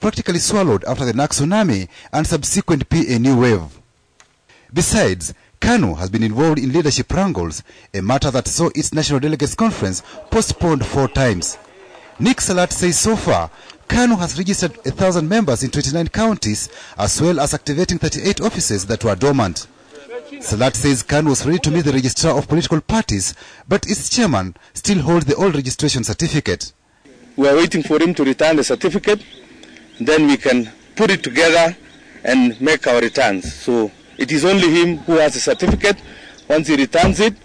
practically swallowed after the NAC tsunami and subsequent PNU wave. Besides, KANU has been involved in leadership wrangles, a matter that saw its National Delegates Conference postponed 4 times. Nick Salat says so far, KANU has registered 1,000 members in 29 counties, as well as activating 38 offices that were dormant. Salat says KANU was ready to meet the registrar of political parties, but its chairman still holds the old registration certificate. We are waiting for him to return the certificate, then we can put it together and make our returns. So it is only him who has a certificate. Once he returns it,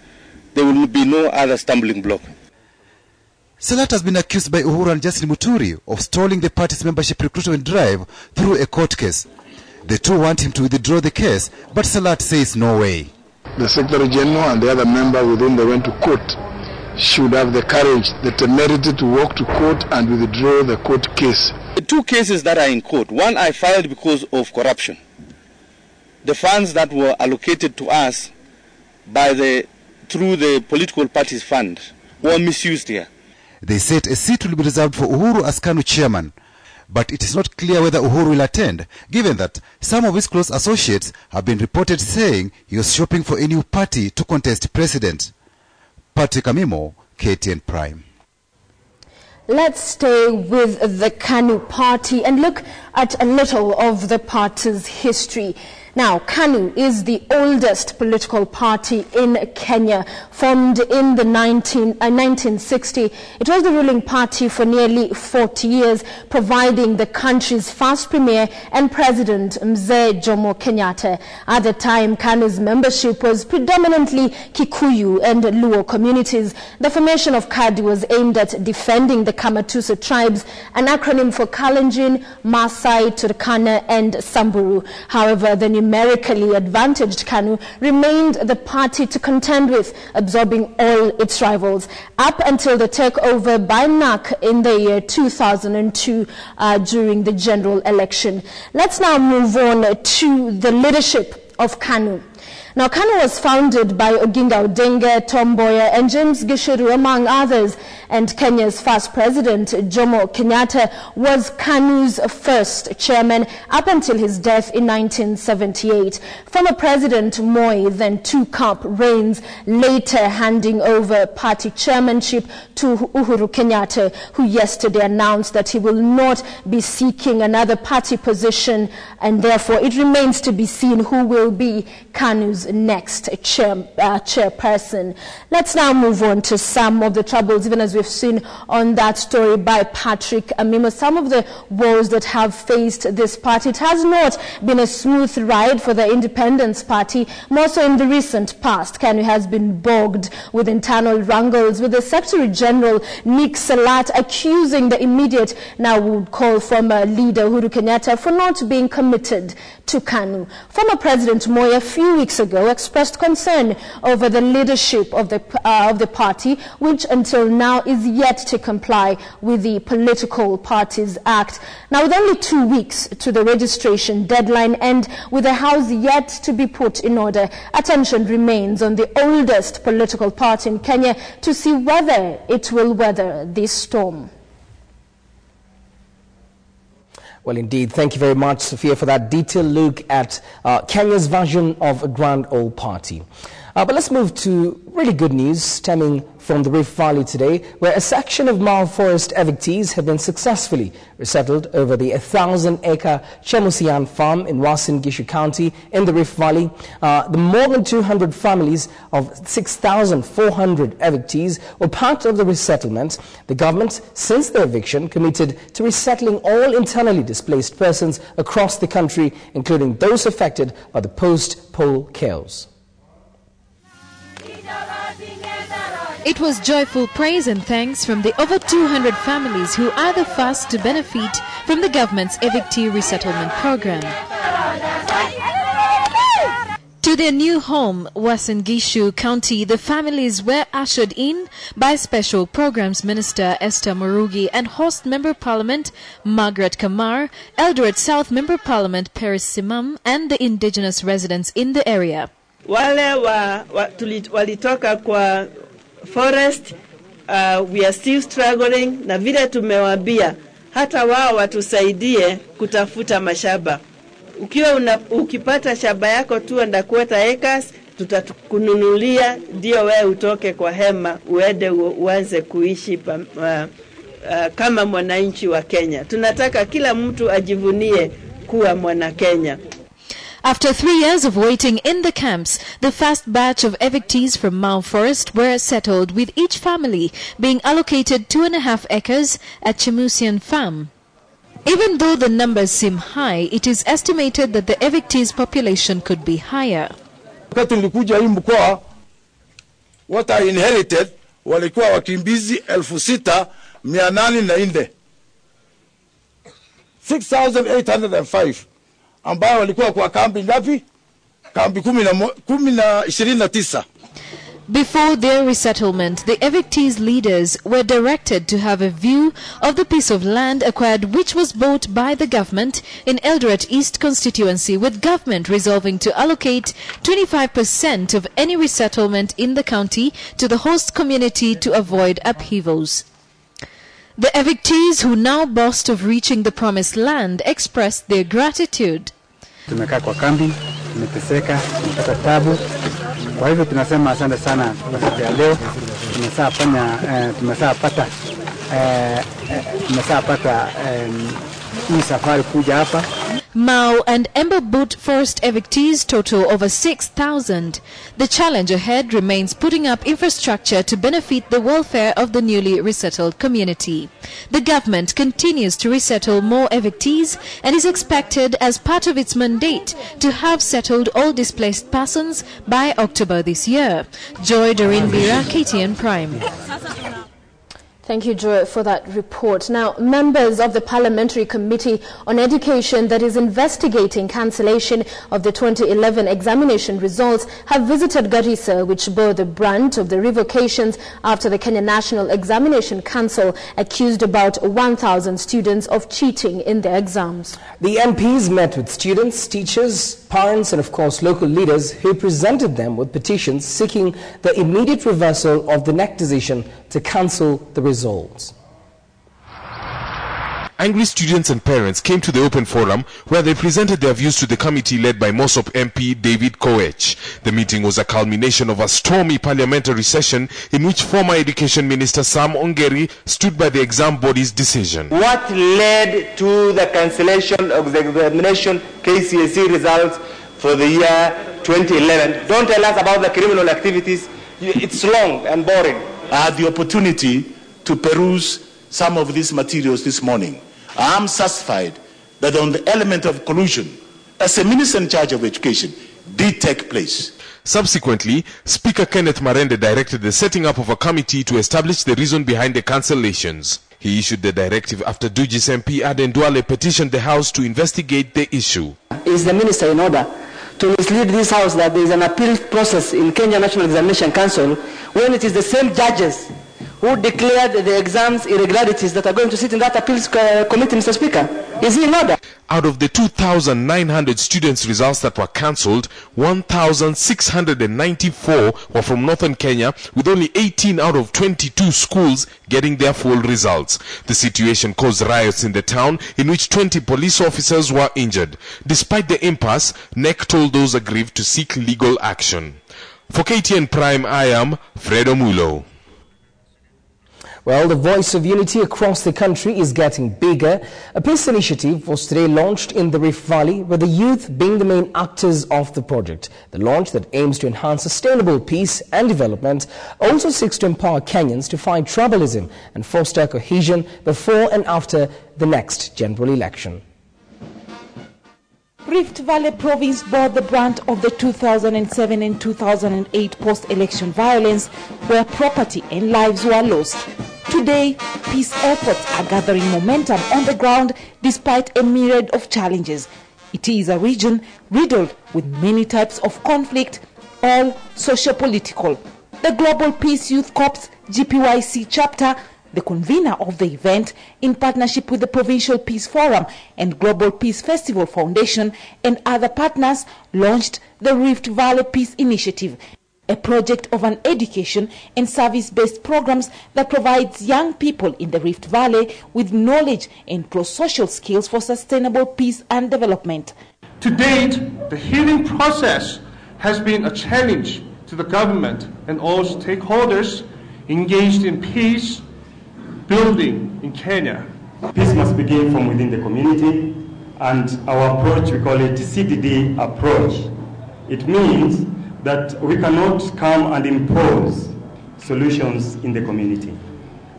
there will be no other stumbling block. Salat has been accused by Uhuru and Justin Muturi of stalling the party's membership recruitment drive through a court case. The two want him to withdraw the case, but Salat says no way. The Secretary General and the other member with whom they went to court should have the courage, the temerity to walk to court and withdraw the court case. The 2 cases that are in court, one I filed because of corruption. The funds that were allocated to us through the political parties fund were misused here. They said a seat will be reserved for Uhuru as KANU chairman, but it is not clear whether Uhuru will attend, given that some of his close associates have been reported saying he was shopping for a new party to contest president. Patrick Amimo, KTN Prime. Let's stay with the KANU party and look at a little of the party's history. Now, KANU is the oldest political party in Kenya, formed in the 1960. It was the ruling party for nearly 40 years, providing the country's first premier and president, Mzee Jomo Kenyatta. At the time, KANU's membership was predominantly Kikuyu and Luo communities. The formation of KADU was aimed at defending the Kamatusa tribes, an acronym for Kalenjin, Maasai, Turkana and Samburu. However, the numerically advantaged KANU remained the party to contend with, absorbing all its rivals, up until the takeover by NAC in the year 2002 during the general election. Let's now move on to the leadership of KANU. Now, KANU was founded by Oginga Odinga, Tom Mboya and James Gichuru, among others, and Kenya's first president, Jomo Kenyatta, was KANU's first chairman up until his death in 1978. Former President Moi then took up reins, later handing over party chairmanship to Uhuru Kenyatta, who yesterday announced that he will not be seeking another party position, and therefore it remains to be seen who will be KANU's next chairperson. Let's now move on to some of the troubles, even as we've seen on that story by Patrick Amimo, some of the woes that have faced this party. It has not been a smooth ride for the Independence Party, more so in the recent past. KANU has been bogged with internal wrangles, with the Secretary General Nick Salat accusing the immediate, now would call former leader Uhuru Kenyatta, for not being committed to KANU. Former President Moi a few weeks ago expressed concern over the leadership of the party, which until now is yet to comply with the Political Parties Act. Now, with only 2 weeks to the registration deadline and with the House yet to be put in order, attention remains on the oldest political party in Kenya to see whether it will weather this storm. Well, indeed. Thank you very much, Sophia, for that detailed look at Kenya's version of a grand old party. But let's move to really good news stemming from the Rift Valley today, where a section of Mao Forest evictees have been successfully resettled over the 1,000-acre Chemusian farm in Uasin Gishu County in the Rift Valley. The more than 200 families of 6,400 evictees were part of the resettlement. The government, since their eviction, committed to resettling all internally displaced persons across the country, including those affected by the post-poll chaos. It was joyful praise and thanks from the over 200 families who are the first to benefit from the government's evictee resettlement program. To their new home, Uasin Gishu County, the families were ushered in by Special Programs Minister Esther Murugi and Host Member Parliament Margaret Kamar, Eldoret South Member Parliament Paris Simam, and the indigenous residents in the area. Wale walitoka kwa forest, we are still struggling, na vile tumewambia hata wao watusaidie kutafuta mashamba. Ukipata shamba yako 2.25 acres, tutakununulia ndio wewe utoke kwa hema uende uanze kuishi kama mwananchi wa Kenya. Tunataka kila mtu ajivunie kuwa mwana Kenya. After 3 years of waiting in the camps, the first batch of evictees from Mau Forest were settled, with each family being allocated 2.5 acres at Chemusian Farm. Even though the numbers seem high, it is estimated that the evictees' population could be higher. Wakati nilikuja hii mkoa, what I inherited walikuwa wakimbizi 6,804. 6,805 ambao walikuwa kwa kambi ngapi? Kambi 29. Before their resettlement, the evictees' leaders were directed to have a view of the piece of land acquired, which was bought by the government in Eldoret East constituency, with government resolving to allocate 25% of any resettlement in the county to the host community to avoid upheavals. The evictees, who now boast of reaching the promised land, expressed their gratitude. Tumekaa kwa kambi, tumeteseka, tumepata tabu. Kwa hivyo tunasema asante sana kwa siku ya leo. Tumesapata hii safari kuja hapa. Mau and Ember Boot Forest evictees total over 6,000. The challenge ahead remains putting up infrastructure to benefit the welfare of the newly resettled community. The government continues to resettle more evictees and is expected, as part of its mandate, to have settled all displaced persons by October this year. Joy Doreen Bira, KTN Prime. Thank you, Joy, for that report. Now, members of the Parliamentary Committee on Education that is investigating cancellation of the 2011 examination results have visited Garissa, which bore the brunt of the revocations after the Kenya National Examination Council accused about 1,000 students of cheating in their exams. The MPs met with students, teachers, parents and of course local leaders, who presented them with petitions seeking the immediate reversal of the NEC decision to cancel the results. Angry students and parents came to the open forum where they presented their views to the committee led by Mosop MP David Koech. The meeting was a culmination of a stormy parliamentary session in which former Education Minister Sam Ongeri stood by the exam body's decision. What led to the cancellation of the examination KCSE results for the year 2011? Don't tell us about the criminal activities. It's long and boring. I had the opportunity to peruse some of these materials this morning. I am satisfied that on the element of collusion, as a minister in charge of education, did take place. Subsequently, Speaker Kenneth Marende directed the setting up of a committee to establish the reason behind the cancellations. He issued the directive after Dugis MP Aden Duale petitioned the House to investigate the issue. Is the minister in order to mislead this House that there is an appeal process in Kenya National Examination Council when it is the same judges who declared the exams irregularities that are going to sit in that appeals committee, Mr. Speaker? Is he in order? Out of the 2,900 students' results that were cancelled, 1,694 were from northern Kenya, with only 18 out of 22 schools getting their full results. The situation caused riots in the town, in which 20 police officers were injured. Despite the impasse, NEC told those aggrieved to seek legal action. For KTN Prime, I am Fredo Mulo. Well, the voice of unity across the country is getting bigger. A peace initiative was today launched in the Rift Valley, with the youth being the main actors of the project. The launch, that aims to enhance sustainable peace and development, also seeks to empower Kenyans to fight tribalism and foster cohesion before and after the next general election. Rift Valley Province bore the brunt of the 2007 and 2008 post-election violence, where property and lives were lost. Today, peace efforts are gathering momentum on the ground despite a myriad of challenges. It is a region riddled with many types of conflict, all socio-political. The Global Peace Youth Corps GPYC chapter, the convener of the event, in partnership with the Provincial Peace Forum and Global Peace Festival Foundation and other partners, launched the Rift Valley Peace Initiative. a project of an education and service-based programs that provides young people in the Rift Valley with knowledge and pro-social skills for sustainable peace and development. To date, the healing process has been a challenge to the government and all stakeholders engaged in peace building in Kenya. Peace must begin from within the community, and our approach, we call it CDD approach. It means that we cannot come and impose solutions in the community.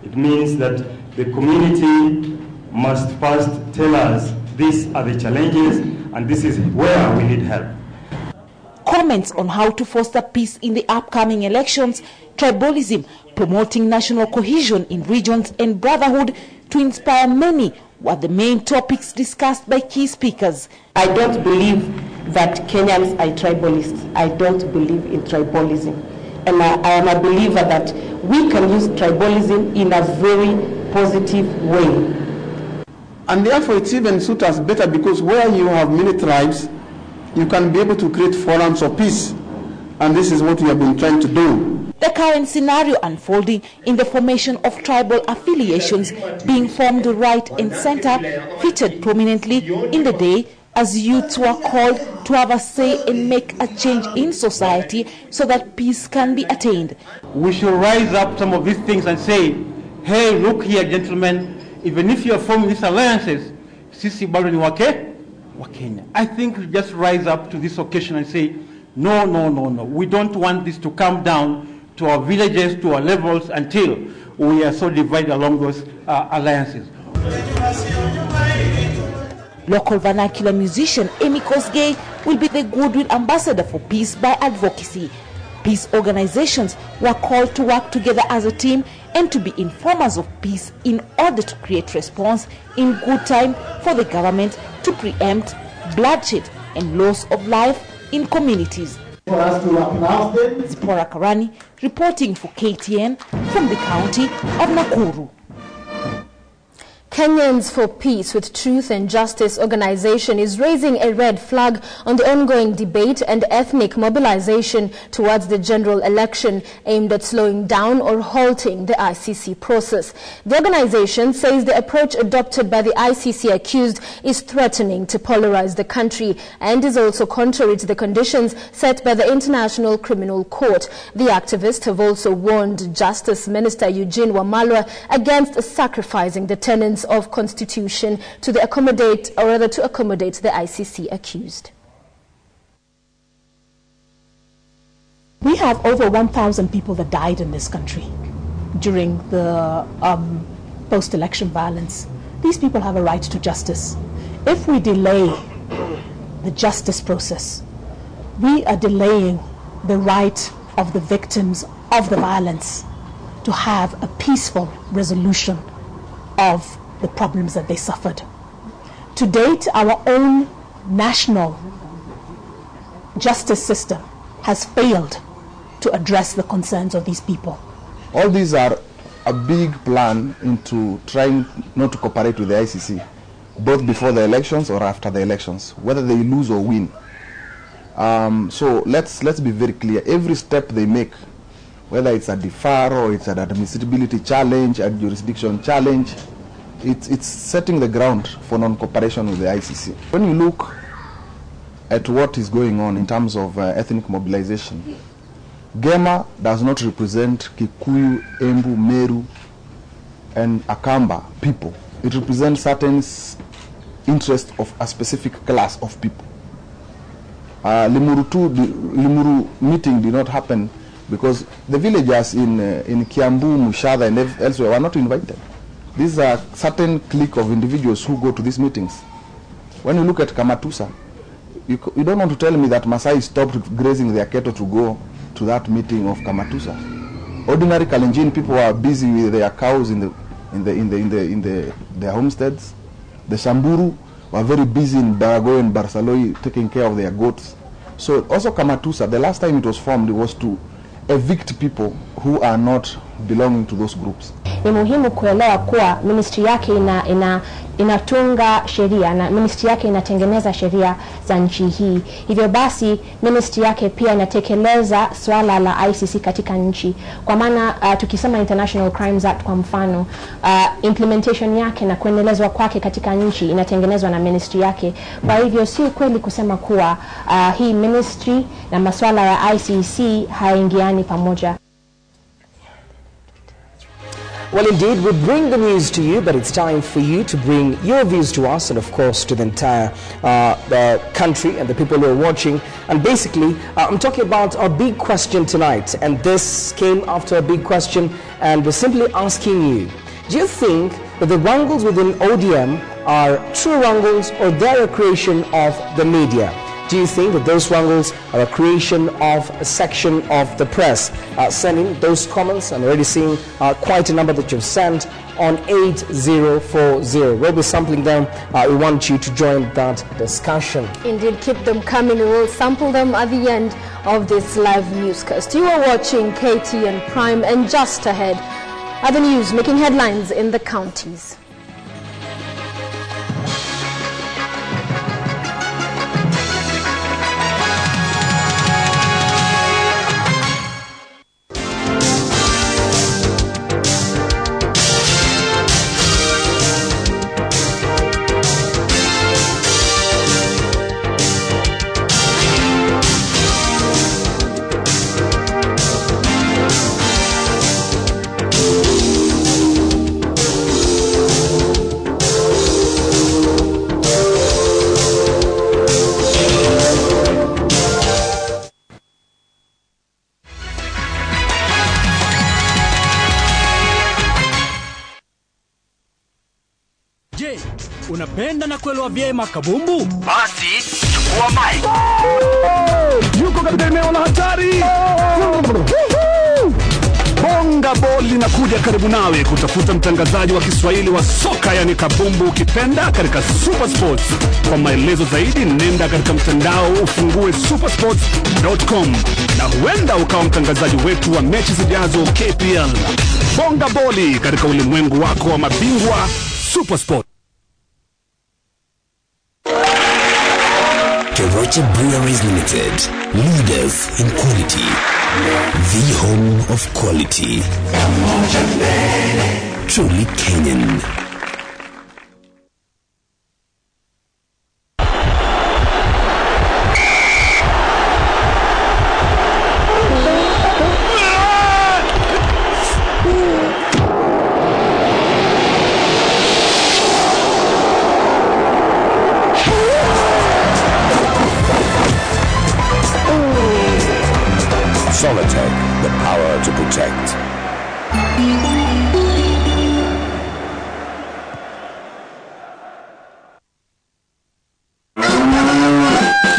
It means that the community must first tell us these are the challenges and this is where we need help. Comments on how to foster peace in the upcoming elections, tribalism, promoting national cohesion in regions and brotherhood to inspire many were the main topics discussed by key speakers. I don't believe that Kenyans are tribalists. I don't believe in tribalism. And I am a believer that we can use tribalism in a very positive way. And therefore it's even suit us better because where you have many tribes, you can be able to create forums of peace. And this is what we have been trying to do. The current scenario unfolding in the formation of tribal affiliations being formed right and center featured prominently in the day as youths were called to have a say and make a change in society so that peace can be attained. We should rise up some of these things and say, hey, look here, gentlemen, even if you are forming these alliances, sisi bado ni wa Kenya. I think we just rise up to this occasion and say, no, no, no, no. We don't want this to come down to our villages, to our levels, until we are so divided along those alliances. Local vernacular musician Amy Kosgei will be the goodwill ambassador for peace by advocacy. Peace organizations were called to work together as a team and to be informers of peace in order to create response in good time for the government to preempt bloodshed and loss of life in communities. Zipporah Karani reporting for KTN from the county of Nakuru. Kenyans for Peace with Truth and Justice organization is raising a red flag on the ongoing debate and ethnic mobilization towards the general election aimed at slowing down or halting the ICC process. The organization says the approach adopted by the ICC accused is threatening to polarize the country and is also contrary to the conditions set by the International Criminal Court. The activists have also warned Justice Minister Eugene Wamalwa against sacrificing the tenets of constitution to accommodate the ICC accused. We have over 1,000 people that died in this country during the post-election violence. These people have a right to justice. If we delay the justice process, we are delaying the right of the victims of the violence to have a peaceful resolution of the problems that they suffered. To date, our own national justice system has failed to address the concerns of these people. All these are a big plan into trying not to cooperate with the ICC, both before the elections or after the elections, whether they lose or win. So let's be very clear. Every step they make, whether it's a deferral or it's an admissibility challenge, a jurisdiction challenge, it's setting the ground for non-cooperation with the ICC. When you look at what is going on in terms of ethnic mobilization, Gema does not represent Kikuyu, Embu, Meru, and Akamba people. It represents certain interest of a specific class of people. Limuru meeting did not happen because the villagers in Kiambu, Mushada, and elsewhere were not invited. These are certain clique of individuals who go to these meetings. When you look at Kamatusa, you don't want to tell me that Masai stopped grazing their cattle to go to that meeting of Kamatusa. Ordinary Kalenjin people are busy with their cows in their homesteads. The Samburu were very busy in Barago and Barsaloi taking care of their goats. So also Kamatusa, the last time it was formed, it was to evict people who are not belonging to those groups. Ni muhimu kuelewa kuwa ministry yake inatunga sheria na ministry yake inatengeneza sheria za nchi hii. Hivyo basi ministry yake pia inatekeleza swala la ICC katika nchi. Kwa maana tukisema International Crimes Act kwa mfano, implementation yake na kuendelezwa kwake katika nchi inatengenezwa na ministry yake. Kwa hivyo si kweli kusema kuwa hii ministry na masuala ya ICC haingiani pamoja. Well, indeed, we bring the news to you, but it's time for you to bring your views to us and, of course, to the entire country and the people who are watching. And basically, I'm talking about our big question tonight. And this came after a big question, and we're simply asking you, do you think that the wrangles within ODM are true wrangles or they're a creation of the media? Do you think that those wrangles are a creation of a section of the press? Send in those comments. I'm already seeing quite a number that you've sent on 8040. We'll be sampling them. We want you to join that discussion. Indeed, keep them coming. We will sample them at the end of this live newscast. You are watching KTN Prime, and just ahead are the news making headlines in the counties. Unapenda na kuelewa vyema kabumbu? Basi chukua mic. Yuko katika eneo la hatari. Bonga boli linakuja karibu nawe kutafuta mtangazaji wa Kiswahili wa soka yani kabumbu ukipenda katika Super Sports. Kwa maelezo zaidi nenda katika mtandao ufungue supersports.com na huenda ukawa mtangazaji wetu wa mechi zijazo KPL. Bonga boli katika ulimwengu wako wa mabingwa Super Sport. Kevocha Breweries Limited, leaders in quality, the home of quality, truly Kenyan. Solitech, the power to protect.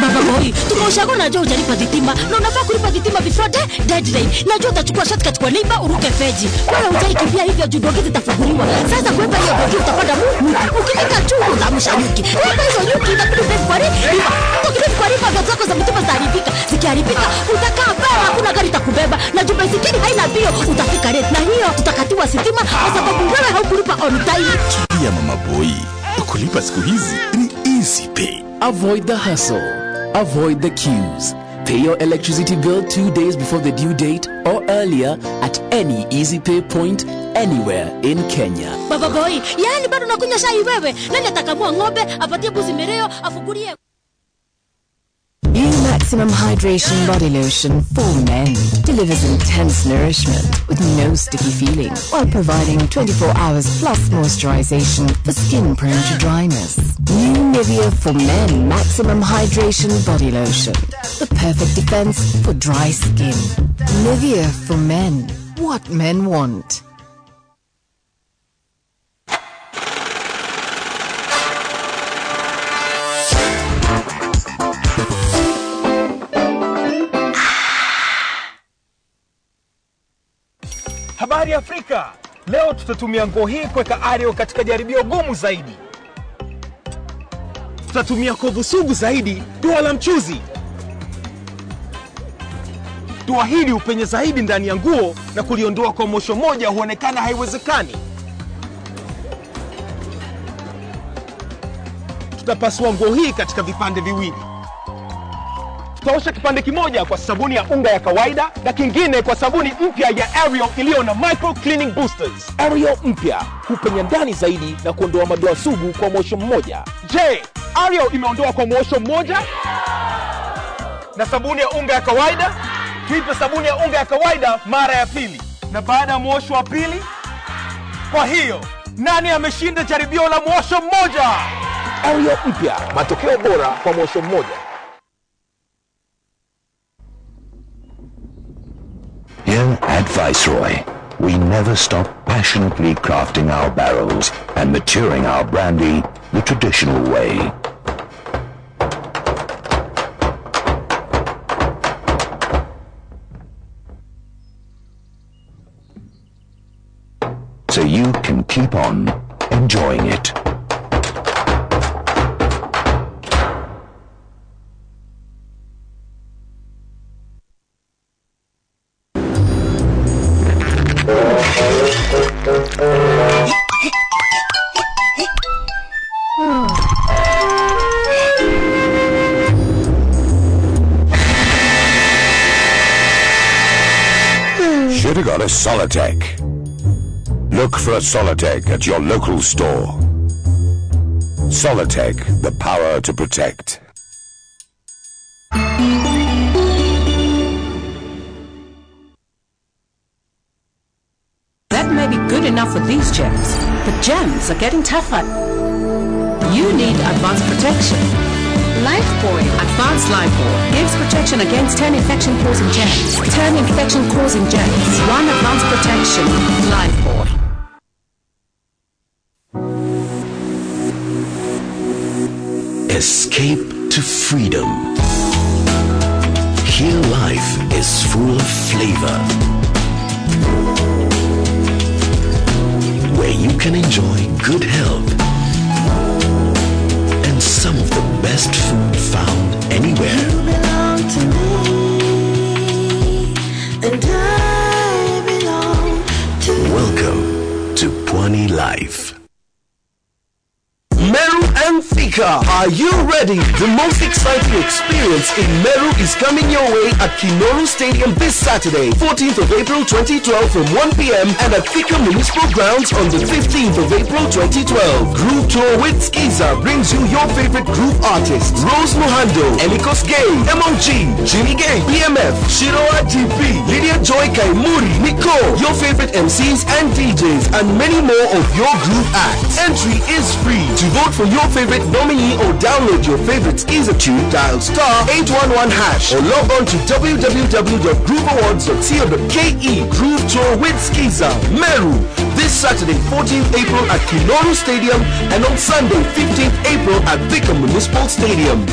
Baba boy, tumeushago na jua hujalipa dhitima na unafaa kulipa dhitima before deadline. Najua utachukua shortcut kwa lipa uruke feji. Wewe utaikimbia hivyo juu dogi zitafunguliwa. Sasa kuepa hiyo dogi utapanda mumu. Ukifika tu unamsha nyuki. Kuepa hizo nyuki inabidi upepe kwa lipa. Ukifika kwa lipa vya zako za mitumba zitaharibika. Zikiharibika utakaa baa hakuna gari itakubeba. Na juu baisikeli haina bio utafika late. Na hiyo tutakatiwa sitima kwa sababu wewe haukulipa on time. Pia mama boy, kulipa siku hizi ni easy pay. Avoid the hustle. Avoid the queues. Pay your electricity bill 2 days before the due date or earlier at any Easy Pay point anywhere in Kenya. Baba boy, yani bado nakunywa chai wewe. Nani atakamua ng'ombe, apatie buzi mereo, afungulie. New Maximum Hydration Body Lotion for Men delivers intense nourishment with no sticky feeling while providing 24 hours plus moisturization for skin prone to dryness. New Nivea for Men Maximum Hydration Body Lotion, the perfect defense for dry skin. Nivea for Men, what men want. Habari Afrika, leo tutatumia nguo hii kuweka Ario katika jaribio gumu zaidi. Tutatumia kovu sugu zaidi, dua la mchuzi. dua hili upenye zaidi ndani ya nguo na kuliondoa kwa mosho moja huonekana haiwezekani. Tutapasua nguo hii katika vipande viwili. Tutaosha kipande kimoja kwa sabuni ya unga ya kawaida na kingine kwa sabuni mpya ya Ariel iliyo na micro cleaning boosters. Ariel mpya hupenya ndani zaidi na kuondoa madoa sugu kwa mwosho mmoja. Je, Ariel imeondoa kwa mwosho mmoja? Na sabuni ya unga ya kawaida? Tuipe sabuni ya unga ya kawaida mara ya pili. Na baada ya mwosho wa pili? Kwa hiyo, nani ameshinda jaribio la mwosho mmoja? Ariel mpya, matokeo bora kwa mwosho mmoja. Here at Viceroy, we never stop passionately crafting our barrels and maturing our brandy the traditional way. So you can keep on enjoying it. Should have got a Solitech. Look for a Solitech at your local store. Solitech, the power to protect. That may be good enough for these germs, but germs are getting tougher. You need advanced protection. Lifebuoy Advanced Lifebuoy gives protection against 10 infection-causing germs. 10 infection-causing germs. 1 advanced protection. Lifebuoy. Escape to freedom. Here life is full of flavor, where you can enjoy good health and some of the best food found anywhere. You belong to me, and I belong to you. Welcome to Pwani Life. Meru and Thika, are you ready? The most exciting experience in Meru is coming your way at Kinoru Stadium this Saturday, 14th of April 2012 from 1 p.m. and at Thika Municipal Grounds on the 15th of April 2012. Group Tour with Skiza brings you your favorite group artists: Rose Muhando, Elikos Gay, MOG, Jimmy Gay, BMF, Shiroa TP, Lydia Joy Kaimuri, Nico, your favorite MCs and DJs, and many more of your group acts. Entry is free. To vote for your favorite nominee or download your favorite Skiza tune, dial *811# or log on to www.grooveawards.co.ke. Groove Tour with Skiza, Meru, this Saturday 14th April at Kinoru Stadium and on Sunday 15th April at Thika Municipal Stadium.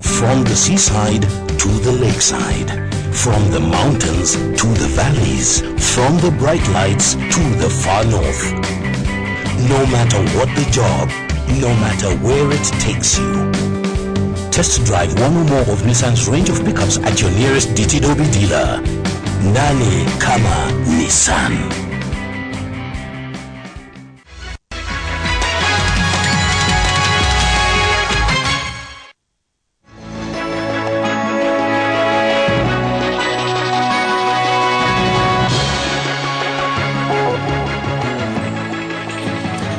From the seaside to the lakeside, from the mountains to the valleys, from the bright lights to the far north. No matter what the job, no matter where it takes you. Test drive one or more of Nissan's range of pickups at your nearest DT Dobby dealer. Nani kama Nissan.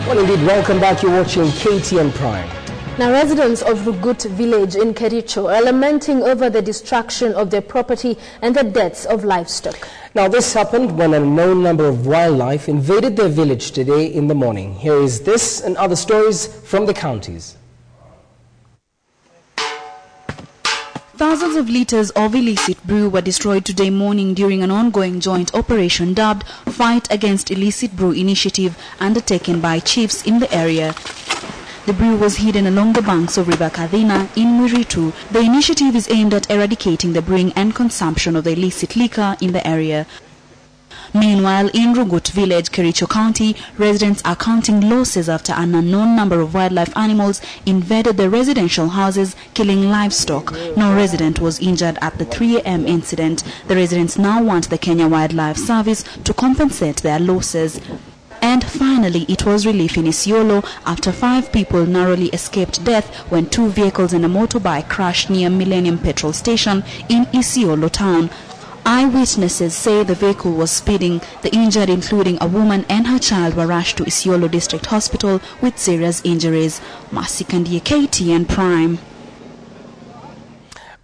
Well, indeed, welcome back. You're watching KTN Prime. Now, residents of Rugut village in Kericho are lamenting over the destruction of their property and the deaths of livestock. Now, this happened when an unknown number of wildlife invaded their village today in the morning. Here is this and other stories from the counties. Thousands of litres of illicit brew were destroyed today morning during an ongoing joint operation dubbed Fight Against Illicit Brew Initiative undertaken by chiefs in the area. The brew was hidden along the banks of River Kadhina in Mwiritu. The initiative is aimed at eradicating the brewing and consumption of the illicit liquor in the area. Meanwhile, in Rugut village, Kericho County, residents are counting losses after an unknown number of wildlife animals invaded the residential houses, killing livestock. No resident was injured at the 3 a.m. incident. The residents now want the Kenya Wildlife Service to compensate their losses. And finally, it was relief in Isiolo after 5 people narrowly escaped death when 2 vehicles and a motorbike crashed near Millennium Petrol Station in Isiolo town. Eyewitnesses say the vehicle was speeding. The injured, including a woman and her child, were rushed to Isiolo District Hospital with serious injuries. Mercy Kandiye, KTN Prime.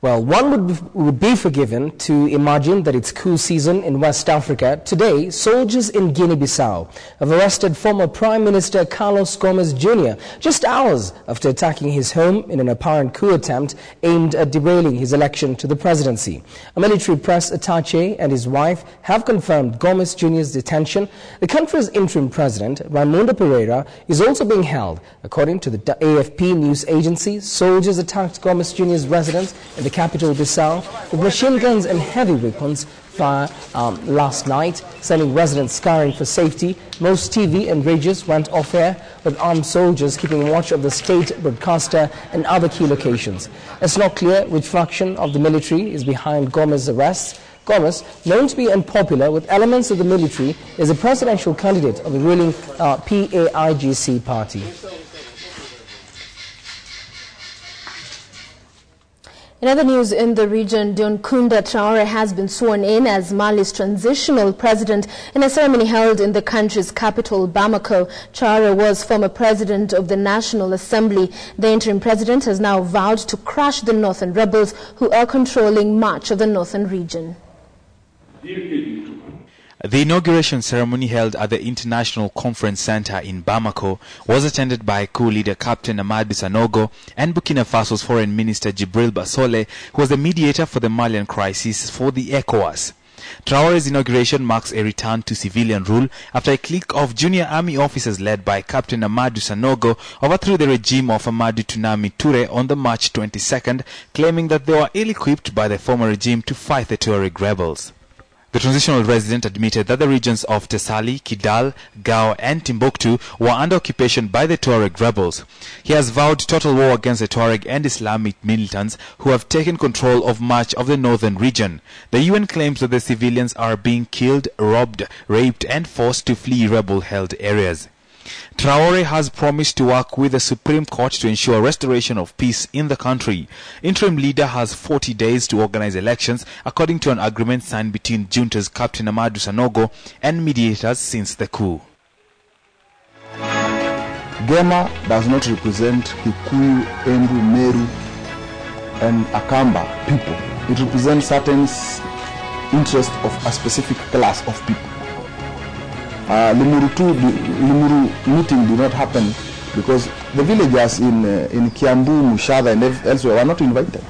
Well, one would be forgiven to imagine that it's coup season in West Africa. Today, soldiers in Guinea-Bissau have arrested former Prime Minister Carlos Gomes Jr. just hours after attacking his home in an apparent coup attempt aimed at derailing his election to the presidency. A military press attaché and his wife have confirmed Gomes Jr.'s detention. The country's interim president, Raimundo Pereira, is also being held. According to the AFP news agency, soldiers attacked Gomes Jr.'s residence in the capital Bissau with machine guns and heavy weapons last night, sending residents scurrying for safety. Most TV and radios went off air, with armed soldiers keeping watch of the state broadcaster and other key locations. It's not clear which faction of the military is behind Gomes' arrests. Gomes, known to be unpopular with elements of the military, is a presidential candidate of the ruling PAIGC party. In other news in the region, Dionkunda Traore has been sworn in as Mali's transitional president in a ceremony held in the country's capital, Bamako. Traore was former president of the National Assembly. The interim president has now vowed to crush the northern rebels who are controlling much of the northern region. The inauguration ceremony held at the International Conference Center in Bamako was attended by coup leader Captain Amadou Sanogo and Burkina Faso's Foreign Minister Djibril Bassole, who was the mediator for the Malian crisis for the ECOWAS. Traore's inauguration marks a return to civilian rule after a clique of junior army officers led by Captain Amadou Sanogo overthrew the regime of Amadou Tounami Touré on the March 22nd, claiming that they were ill-equipped by the former regime to fight the Tuareg rebels. The transitional resident admitted that the regions of Tessali, Kidal, Gao and Timbuktu were under occupation by the Tuareg rebels. He has vowed total war against the Tuareg and Islamic militants who have taken control of much of the northern region. The UN claims that the civilians are being killed, robbed, raped and forced to flee rebel-held areas. Traore has promised to work with the Supreme Court to ensure restoration of peace in the country. Interim leader has 40 days to organize elections, according to an agreement signed between junta's Captain Amadou Sanogo and mediators since the coup. Gema does not represent Kikuyu, Embu, Meru and Akamba people. It represents certain interest of a specific class of people. Limuru meeting did not happen because the villagers in Kiambu, Mushada and elsewhere were not invited.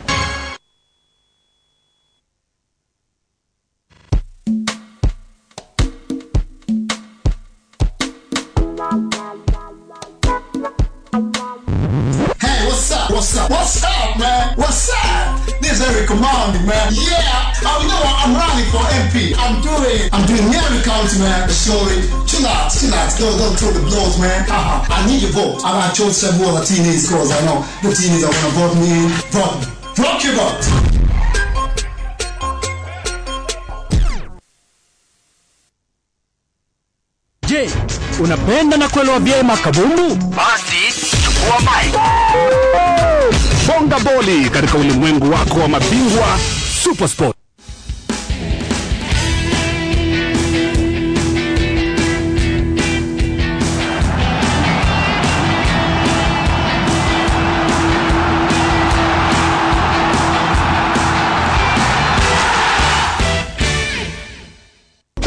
Hey, what's up? What's up? What's up, man? What's up? This is Eric Commanding, man. Yeah, you know what? I'm running for MP. I'm doing Mary County, man. Sorry, chill out. Don't throw the blows, man. I need your vote. I chose several teenage girls. I know the teenagers are gonna vote me in. Vote. Rock your vote. Je, unapenda na kuelewa vyema kabumbu? Basi chukua mic. Bonga boli katika ulimwengu wako wa mabingwa Super Sport.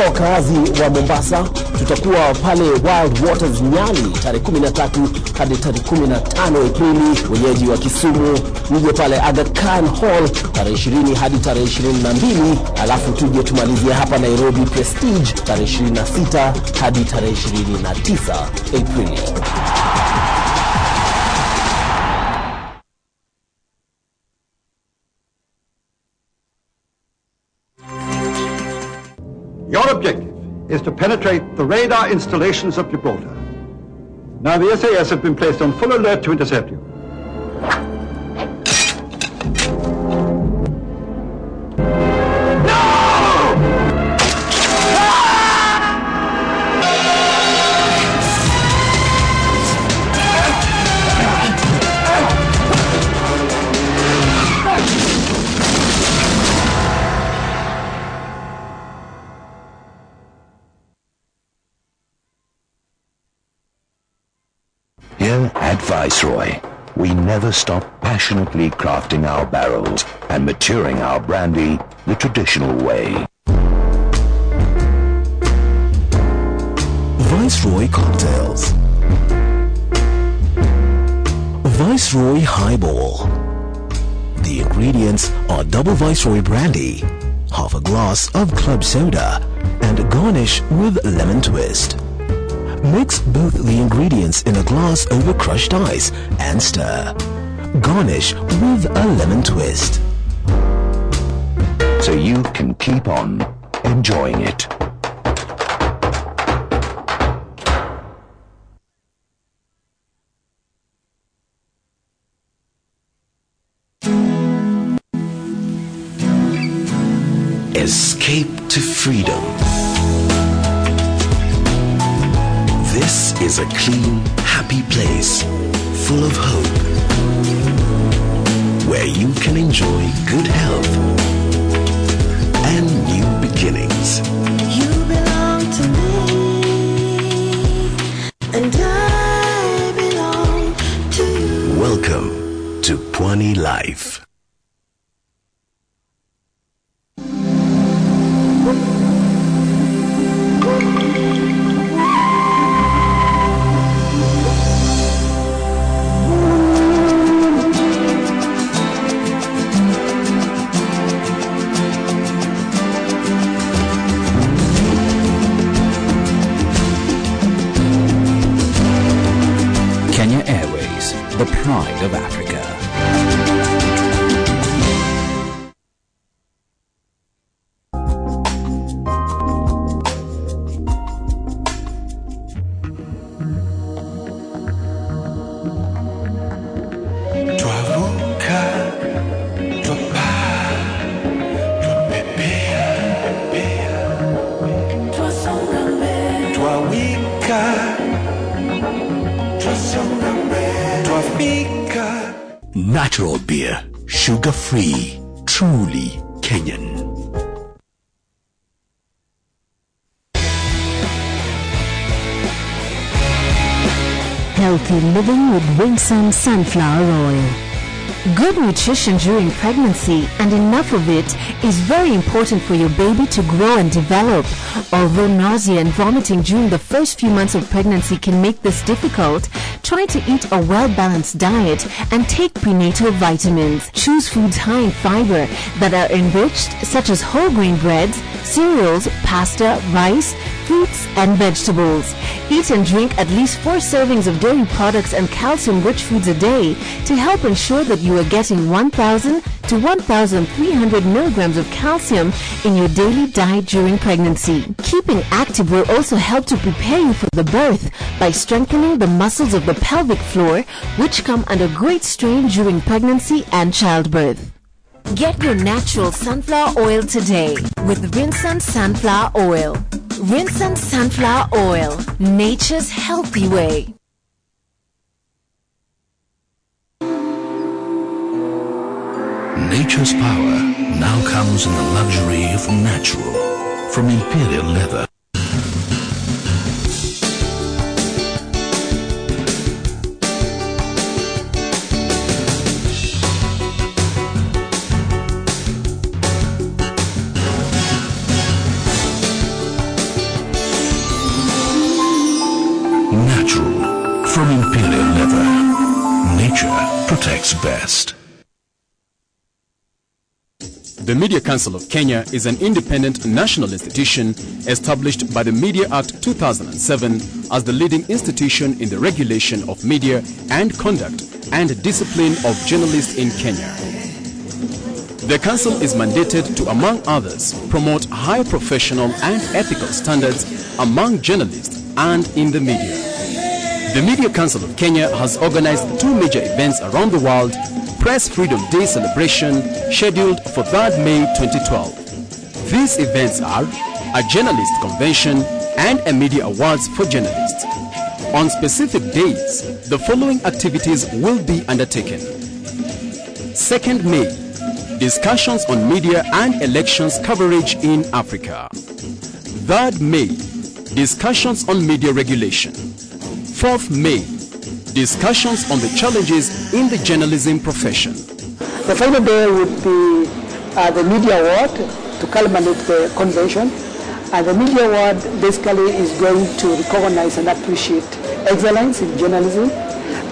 Wakazi wa Mombasa, tutakuwa pale Wild Waters Nyali tarehe 13 hadi tarehe 15 Aprili. Wenyeji wa Kisumu mje pale Aga Khan Hall tarehe 20 hadi tarehe 22, alafu tuje tumalizie hapa Nairobi Prestige tarehe 26 hadi tarehe 29 Aprili. Your objective is to penetrate the radar installations of Gibraltar. Now the SAS have been placed on full alert to intercept you. Here at Viceroy, we never stop passionately crafting our barrels and maturing our brandy the traditional way. Viceroy cocktails. Viceroy highball. The ingredients are double Viceroy brandy, half a glass of club soda, and garnish with lemon twist. Mix both the ingredients in a glass over crushed ice and stir. Garnish with a lemon twist. So you can keep on enjoying it. Escape to freedom. This is a clean, happy place, full of hope, where you can enjoy good health and new beginnings. You belong to me, and I belong to you. Welcome to Pwani Life. Kenya Airways, the pride of Africa. Natural beer, sugar-free, truly Kenyan. Healthy living with Winsun sunflower oil. Good nutrition during pregnancy, and enough of it, is very important for your baby to grow and develop. Although nausea and vomiting during the first few months of pregnancy can make this difficult, try to eat a well-balanced diet and take prenatal vitamins. Choose foods high in fiber that are enriched, such as whole grain breads, cereals, pasta, rice, fruits and vegetables. Eat and drink at least 4 servings of dairy products and calcium-rich foods a day to help ensure that you are getting 1,000 to 1,300 milligrams of calcium in your daily diet during pregnancy. Keeping active will also help to prepare you for the birth by strengthening the muscles of the pelvic floor, which come under great strain during pregnancy and childbirth. Get your natural sunflower oil today with Winsun Sunflower Oil. Winsun Sunflower Oil, nature's healthy way. Nature's power now comes in the luxury of natural from Imperial Leather. Natural from Imperial Leather. Nature protects best. The Media Council of Kenya is an independent national institution established by the Media Act 2007 as the leading institution in the regulation of media and conduct and discipline of journalists in Kenya. The council is mandated to, among others, promote high professional and ethical standards among journalists and in the media. The Media Council of Kenya has organized 2 major events around the world: Press Freedom Day celebration scheduled for 3rd May 2012. These events are a journalist convention and a media awards for journalists. On specific days, the following activities will be undertaken. 2nd May, discussions on media and elections coverage in Africa. 3rd May, discussions on media regulation. 4th May, discussions on the challenges in the journalism profession. The final day would be the media award to culminate the convention. And the media award basically is going to recognize and appreciate excellence in journalism.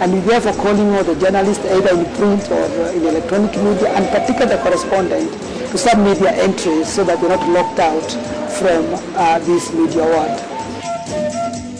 And we therefore calling all the journalists, either in print or in electronic media, and particularly the correspondent, to start media entries so that they're not locked out from this media award.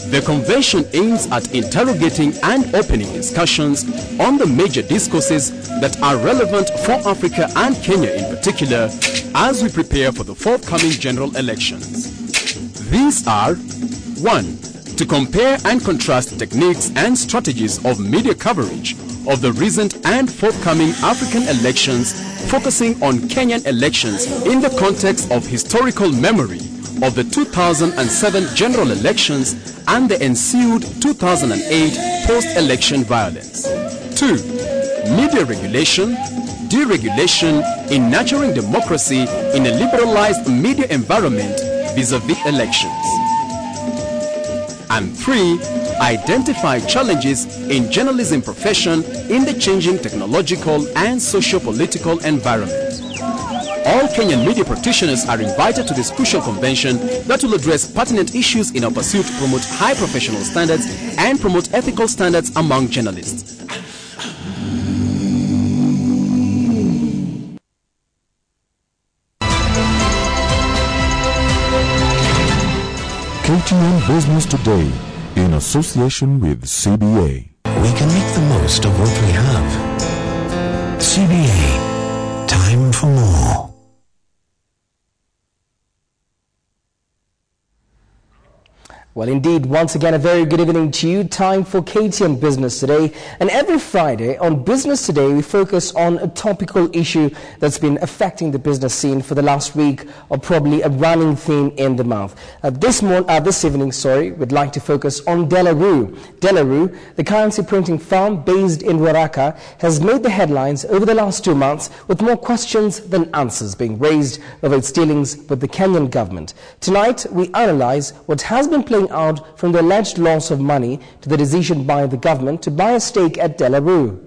The convention aims at interrogating and opening discussions on the major discourses that are relevant for Africa and Kenya in particular as we prepare for the forthcoming general elections. These are: 1. To compare and contrast techniques and strategies of media coverage of the recent and forthcoming African elections, focusing on Kenyan elections in the context of historical memory of the 2007 general elections and the ensued 2008 post-election violence. 2. Media regulation, deregulation in nurturing democracy in a liberalized media environment vis-a-vis elections. And 3. Identify challenges in journalism profession in the changing technological and socio-political environment. All Kenyan media practitioners are invited to this crucial convention that will address pertinent issues in our pursuit to promote high professional standards and promote ethical standards among journalists. KTN Business Today, in association with CBA. We can make the most of what we have. CBA, time for more. Well, indeed, once again, a very good evening to you. Time for KTN Business Today. And every Friday on Business Today, we focus on a topical issue that's been affecting the business scene for the last week, or probably a running theme in the month. This evening, we'd like to focus on Delarue. Delarue, the currency printing firm based in Ruaraka, has made the headlines over the last 2 months, with more questions than answers being raised over its dealings with the Kenyan government. Tonight, we analyze what has been playing out from the alleged loss of money to the decision by the government to buy a stake at Delarue.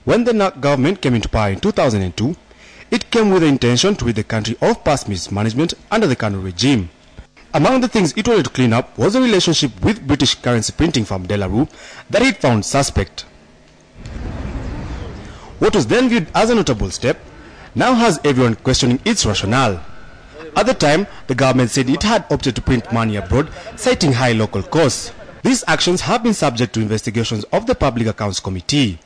When the NAC government came into power in 2002, it came with the intention to rid the country of past mismanagement under the KANU regime. Among the things it wanted to clean up was the relationship with British currency printing firm Delarue that it found suspect. What was then viewed as a notable step now has everyone questioning its rationale. At the time, the government said it had opted to print money abroad, citing high local costs. These actions have been subject to investigations of the Public Accounts Committee.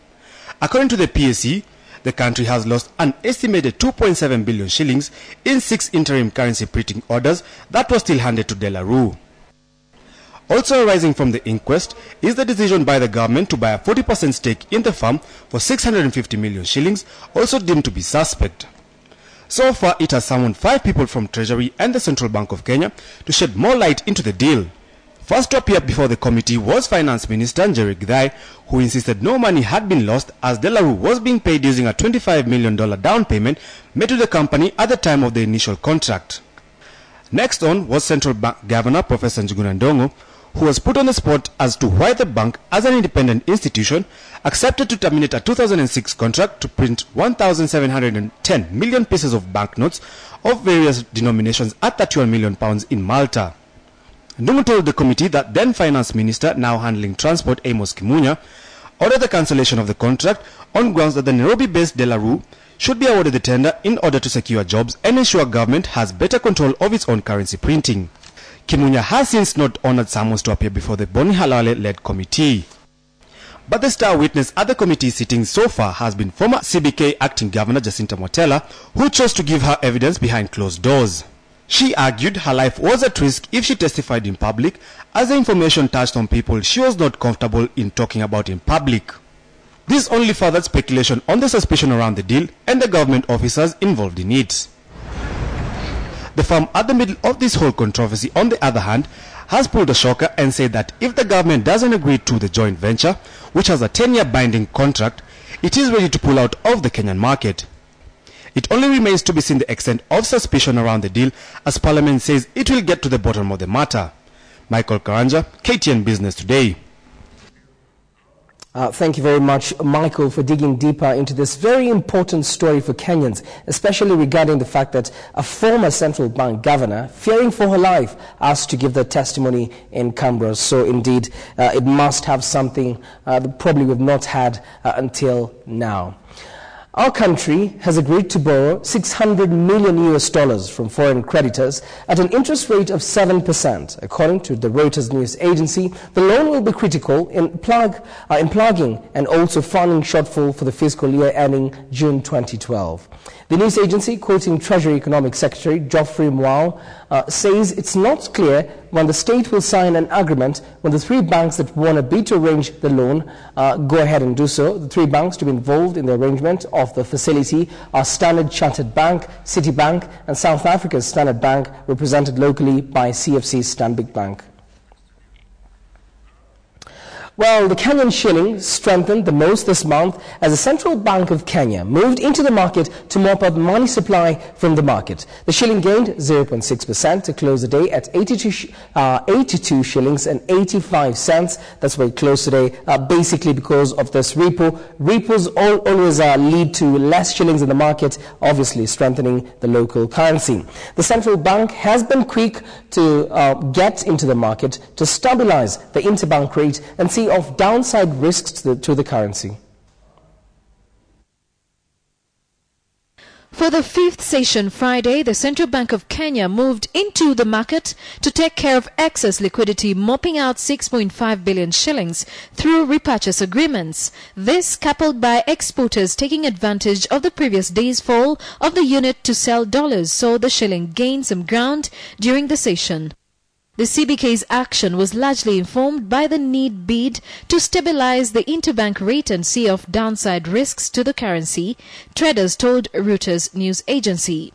According to the PAC, the country has lost an estimated 2.7 billion shillings in 6 interim currency printing orders that were still handed to Delarue. Also arising from the inquest is the decision by the government to buy a 40% stake in the firm for 650 million shillings, also deemed to be suspect. So far, it has summoned 5 people from Treasury and the Central Bank of Kenya to shed more light into the deal. First to appear before the committee was Finance Minister Njeri Githai, who insisted no money had been lost as Delarue was being paid using a $25 million down payment made to the company at the time of the initial contract. Next on was Central Bank Governor Professor Njuguna Ndongo, who was put on the spot as to why the bank, as an independent institution, accepted to terminate a 2006 contract to print 1,710 million pieces of banknotes of various denominations at £31 million in Malta. Ndungu told the committee that then Finance Minister, now handling transport, Amos Kimunya, ordered the cancellation of the contract on grounds that the Nairobi-based Delarue should be awarded the tender in order to secure jobs and ensure government has better control of its own currency printing. Kimunya has since not honored summons to appear before the Boni Halale-led committee. But the star witness at the committee sitting so far has been former CBK acting governor Jacinta Motela, who chose to give her evidence behind closed doors. She argued her life was at risk if she testified in public, as the information touched on people she was not comfortable in talking about in public. This only furthered speculation on the suspicion around the deal and the government officers involved in it. The firm at the middle of this whole controversy, on the other hand, has pulled a shocker and said that if the government doesn't agree to the joint venture, which has a 10-year binding contract, it is ready to pull out of the Kenyan market. It only remains to be seen the extent of suspicion around the deal, as Parliament says it will get to the bottom of the matter. Michael Karanja, KTN Business Today. Thank you very much, Michael, for digging deeper into this very important story for Kenyans, especially regarding the fact that a former central bank governor, fearing for her life, asked to give the testimony in Canberra. So indeed, it must have something that probably we've not had until now. Our country has agreed to borrow $600 million from foreign creditors at an interest rate of 7%. According to the Reuters news agency, the loan will be critical in plugging and also funding shortfall for the fiscal year ending June 2012. The news agency, quoting Treasury Economic Secretary Geoffrey Mwao, says it's not clear when the state will sign an agreement when the three banks that want to bid to arrange the loan go ahead and do so. The three banks to be involved in the arrangement of the facility are Standard Chartered Bank, Citibank, and South Africa's Standard Bank, represented locally by CFC's Stanbic Bank. Well, the Kenyan shilling strengthened the most this month as the Central Bank of Kenya moved into the market to mop up money supply from the market. The shilling gained 0.6% to close the day at 82 shillings and 85 cents. That's where it closed today, basically because of this repo. Repos always lead to less shillings in the market, obviously strengthening the local currency. The Central Bank has been quick to get into the market to stabilize the interbank rate and see of downside risks to the currency. For the fifth session Friday, the Central Bank of Kenya moved into the market to take care of excess liquidity, mopping out 6.5 billion shillings through repurchase agreements. This coupled by exporters taking advantage of the previous day's fall of the unit to sell dollars, saw the shilling gain some ground during the session. The CBK's action was largely informed by the need bid to stabilize the interbank rate and see off downside risks to the currency, traders told Reuters news agency.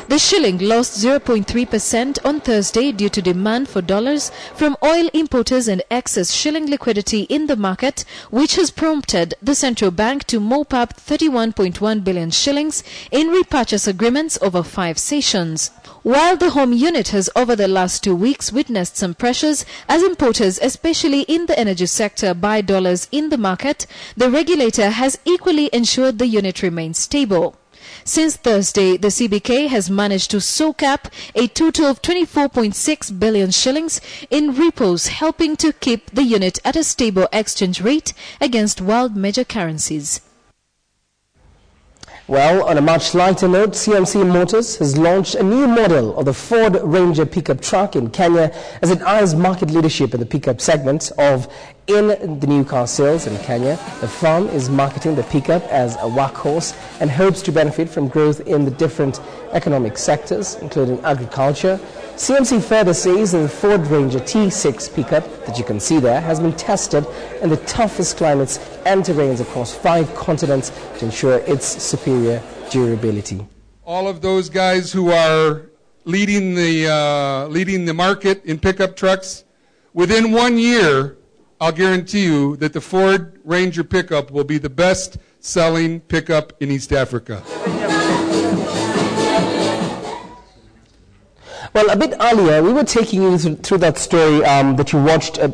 The shilling lost 0.3% on Thursday due to demand for dollars from oil importers and excess shilling liquidity in the market, which has prompted the central bank to mop up 31.1 billion shillings in repurchase agreements over 5 sessions. While the home unit has over the last 2 weeks witnessed some pressures as importers, especially in the energy sector, buy dollars in the market, the regulator has equally ensured the unit remains stable. Since Thursday, the CBK has managed to soak up a total of 24.6 billion shillings in repos, helping to keep the unit at a stable exchange rate against world major currencies. Well, on a much lighter note, CMC Motors has launched a new model of the Ford Ranger pickup truck in Kenya as it eyes market leadership in the pickup segment in the new car sales in Kenya. The firm is marketing the pickup as a workhorse and hopes to benefit from growth in the different economic sectors, including agriculture. CMC further says that the Ford Ranger T6 pickup that you can see there has been tested in the toughest climates and terrains across 5 continents to ensure its superior durability. All of those guys who are leading the market in pickup trucks, within 1 year, I'll guarantee you that the Ford Ranger pickup will be the best-selling pickup in East Africa. Well, a bit earlier, we were taking you through that story that you watched a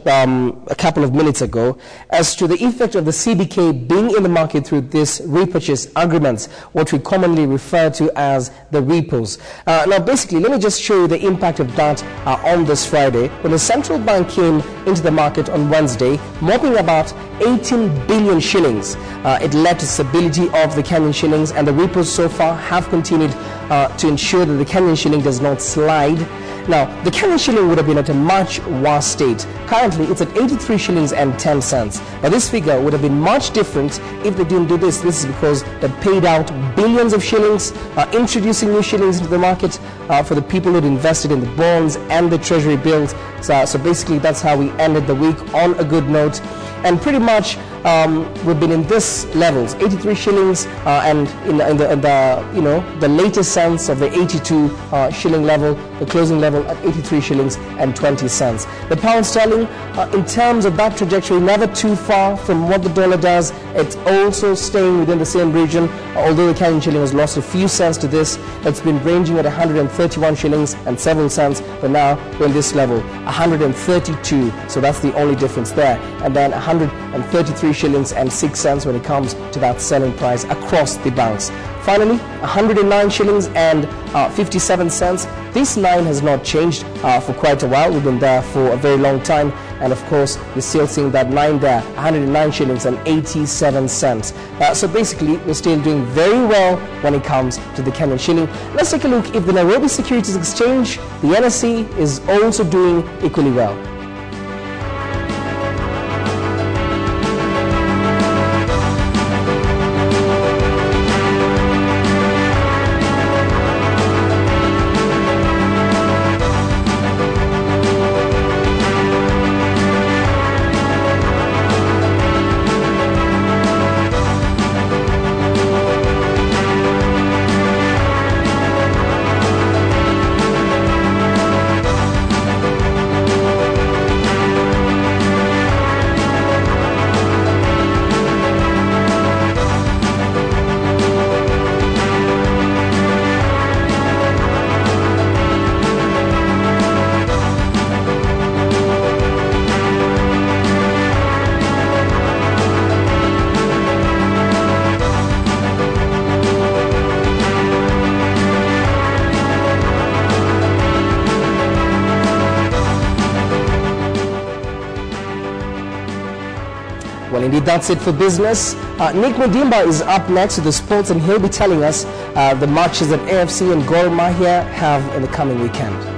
couple of minutes ago as to the effect of the CBK being in the market through this repurchase agreements, what we commonly refer to as the repos. Now, basically, let me just show you the impact of that on this Friday, when the central bank came into the market on Wednesday, mopping about 18 billion shillings. It led to stability of the Kenyan shillings, and the repos so far have continued to ensure that the Kenyan shilling does not slide. Now, the Kenyan shilling would have been at a much worse state. Currently, it's at 83 shillings and 10 cents. But this figure would have been much different if they didn't do this. This is because they paid out billions of shillings, introducing new shillings into the market for the people who'd invested in the bonds and the treasury bills. So basically, that's how we ended the week on a good note. And pretty much we've been in this levels, 83 shillings, and in the latest sense of the 82 shilling level, the closing level at 83 shillings and 20 cents. The pound sterling, in terms of that trajectory, never too far from what the dollar does. It's also staying within the same region. Although the Kenyan shilling has lost a few cents to this, it's been ranging at 131 shillings and several cents. But now we're in this level, 132. So that's the only difference there. And then 133 shillings and 6 cents when it comes to that selling price across the banks. Finally, 109 shillings and 57 cents. This line has not changed for quite a while. We've been there for a very long time. And of course, you're still seeing that line there, 109 shillings and 87 cents. So basically, we're still doing very well when it comes to the Kenyan shilling. Let's take a look if the Nairobi Securities Exchange, the NSE, is also doing equally well. Well, indeed, that's it for business. Nick Mudimba is up next with the sports, and he'll be telling us the matches that AFC and Gor Mahia have in the coming weekend.